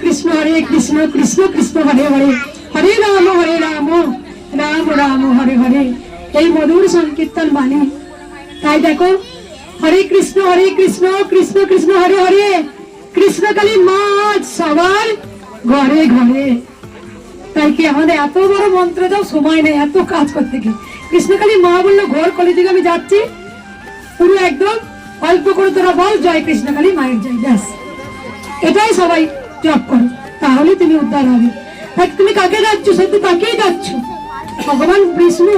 কৃষ্ণ কৃষ্ণ কৃষ্ণ হরে হরে, হরে রাম রাম রাম হরে হরে। এই মধুর সংকীর্তন বাণী। তাই দেখো, হরে কৃষ্ণ কৃষ্ণ কৃষ্ণ হরে হরে, কৃষ্ণকালী মা সবার ঘরে ঘরে। তাই কি আমাদের এত বড় মন্ত্র দাও, সময় নেই এত কাজ করতে গিয়ে। কৃষ্ণকালী মা বললো ঘর কলি থেকে আমি যাচ্ছি, পুরো একদম অল্প করে তোরা বল জয় কৃষ্ণকালী মায়ের জয়, ব্যাস এটাই সবাই জপ করো, তাহলে তুমি উদ্ধার হবে। তুমি কাকে যাচ্ছ? সত্যি তাকেই যাচ্ছ। ভগবান বিষ্ণু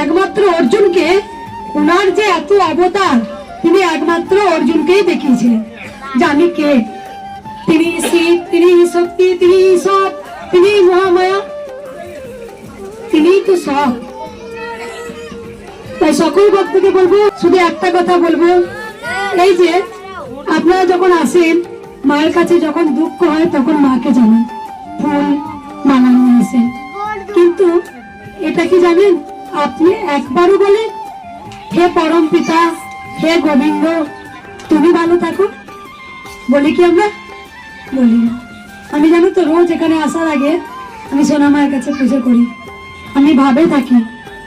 একমাত্র অর্জুনকে, ওনার যে এত অবতার, তিনি একমাত্র অর্জুনকেই দেখিয়েছিলেন যে আমি কে। তিনি শিব, তিনি শক্তি, তিনি সব, তিনি মহামায়া, তিনি তো সব। তাই সকল ভক্তকে বলবো, শুধু একটা কথা বলবো, এই যে আপনারা যখন আসেন মায়ের কাছে, যখন দুঃখ হয় তখন মাকে জানান, ফুল মালা নিয়ে আসেন। কিন্তু এটা কি জানেন, আপনি একবারও বলেন হে পরম পিতা, হে গোবিন্দ তুমি ভালো থাকো? বলি কি আমরা? বলি না। আমি জানো তো, রোজ এখানে আসার আগে আমি সোনা মায়ের কাছে পুজো করি। আমি ভাবে থাকি,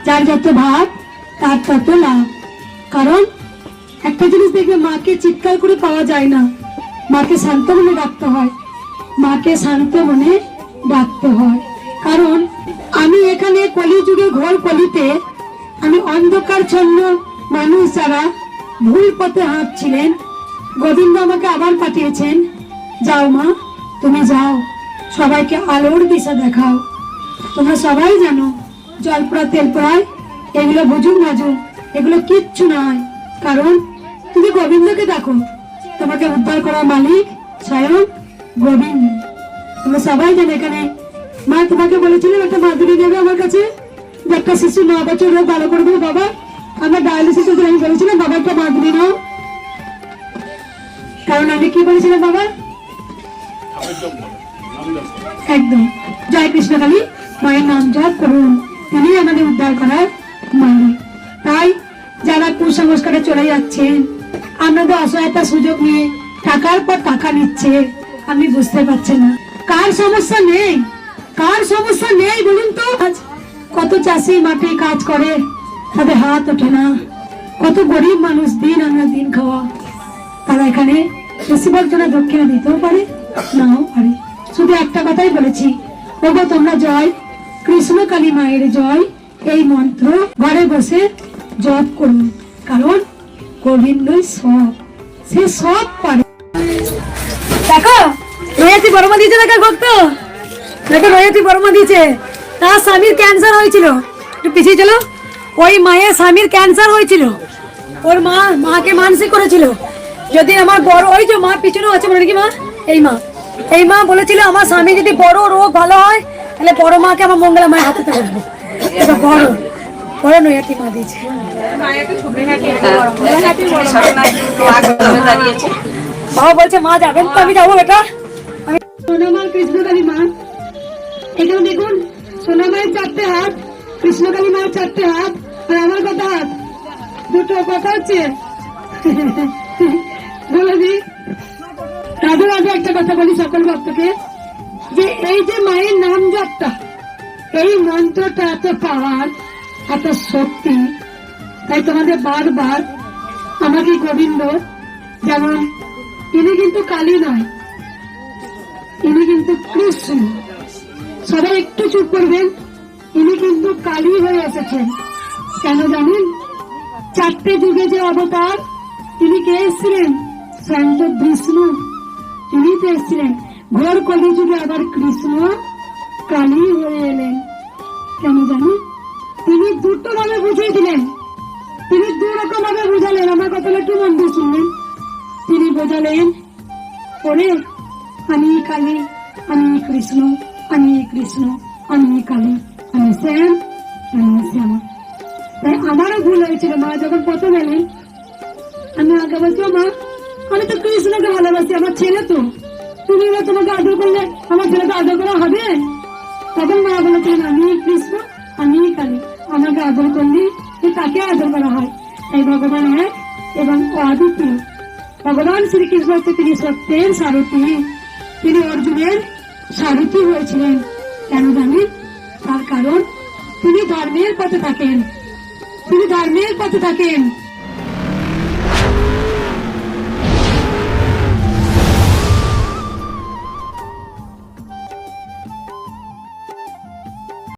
যার যত ভাব তার তত লাভ। কারণ একটা জিনিস দেখবে, মাকে চিৎকার করে পাওয়া যায় না, মাকে শান্ত মনে ডাকতে হয়, মাকে শান্ত মনে ডাকতে হয়। কারণ আমি এখানে কলিযুগে ঘর কলিতে, আমি অন্ধকারচ্ছন্ন মানুষ যারা ভুল পথে হাঁটছিলেন, গোবিন্দ আমাকে আবার পাঠিয়েছেন, যাও মা তুমি যাও, সবাইকে আলোর দিশা দেখাও। তোমরা সবাই জানো জলপড়া তেলপড়ায় এগুলো বুঝুন বাজুন, এগুলো কিচ্ছু নয়। কারণ তুমি গোবিন্দকে দেখো, তোমাকে উদ্ধার করা মালিক স্বয়ং গোবিন্দ। তোমরা সবাই জানো, এখানে মা তোমাকে বলেছিলেন একটা মাদুরি দেবে আমার কাছে, যে একটা শিশু 9 বছর রোগ ভালো করবে। বাবা আমরা ডায়ালিসিস আমি বলেছিলাম বাবা একটা মাদুরি নাও। কারণ আমি কি বলেছিলাম বাবা? একদম জয় কৃষ্ণকালী মায়ের নাম জপ করুন, তিনি আমাদের উদ্ধার করার মালিক। তাই যারা কুসংস্কারে চলে যাচ্ছেন, আমরা তো অসহায়তা সুযোগ নিয়ে টাকার পর টাকা নিচ্ছে, আপনি বুঝতে পারছেন না কার সমস্যা নেই, কার সমস্যা নেই বলুন তো? কত চাষি মাঠে কাজ করে, তাদের হাত ওঠে না। কত গরিব মানুষ দিন আনা দিন খাওয়া, তারা এখানে বেশিরভাগ জনা দক্ষিণা দিতেও পারে, নাও পারে। শুধু একটা কথাই বলেছি, ওগো তোমরা জয় কৃষ্ণকালী মায়ের জয় এই মন্ত্র ঘরে বসে জপ করুন। কারণ গোবিন্দই সব, সে সব পারে। দেখো রয়েছি বর্মা দিয়েছে, দেখো ভক্ত দেখো রয়েছি বর্মা দিয়েছে। তার স্বামীর ক্যান্সার হয়েছিল, একটু পিছিয়ে চলো। ওই মায়ের স্বামীর ক্যান্সার হয়েছিল, ওর মাকে মানসিক করেছিল, যদি আমার বড়, ওই যে মা পিছনে আছে মনে কি মা, এই মা বলেছিল আমার স্বামী যদি বড় রোগ ভালো হয় তাহলে বড় মাকে আমার মঙ্গলা মায়ের হাতে রাখবো। বড় বড় নৈহাটি মা দিয়েছে। বাবা বলছে মা যাবেন তো? আমি যাবো বেটা। আমি সোনামার কৃষ্ণকালী মা, এখানে দেখুন সোনামায়ের 4টে হাত, কৃষ্ণকালী মায়ের 4টে হাত, আর আমার কত হাত? 2টো। কথা হচ্ছে বলে দি তাদের আগে একটা কথা বলি সকল ভক্তকে, যে এই যে মায়ের নাম জপটা, এই মন্ত্রটা এত পাওয়ার, এত শক্তি। তাই তোমাদের বারবার আমাকে গোবিন্দ, যেমন ইনি কিন্তু কালী নয়, ইনি কিন্তু কৃষ্ণ। সবাই একটু চুপ করবেন, ইনি কিন্তু কালী হয়ে এসেছেন। কেন জানেন? 4টে যুগে যে অবতার, তিনি কে এসেছিলেন? স্বয়ং বিষ্ণু, তিনি তো এসেছিলেন। ঘোর কলি যুগে আবার কৃষ্ণ কালী হয়ে এলেন। কেন জানেন? তিনি 2টো ভাবে বুঝিয়েছিলেন, তিনি 2 রকম ভাবে বুঝালেন। আমার কথাটা একটু মন দিয়ে শুনলেন। তিনি বোঝালেন, ওরে আমি কালী, আমি কৃষ্ণ, আমি কৃষ্ণ, আমি কালী, আমি শ্যাম, আমি শ্যামা। তাই আমারও ভুল হয়েছিল। মা যখন প্রথম এলেন, আমি আগে বলছি মা আমি তো কৃষ্ণকে ভালোবাসি, আমার ছেলে তো, তুমি তোমাকে আদর করলে আমার ছেলেকে আদর করা হবে? তখন মা বলেছিলেন আমি কৃষ্ণ, আমি কালী, আমাকে আদর করলে তাকে আদর করা হয়। এই ভগবান এক এবং অদ্বিতীয়। ভগবান শ্রীকৃষ্ণ হচ্ছে তিনি সত্যের সারথী, তিনি অর্জুনের সারথি হয়েছিলেন। কেন জানেন? তার কারণ তিনি ধর্মের পথে থাকেন, তিনি ধর্মের পথে থাকেন।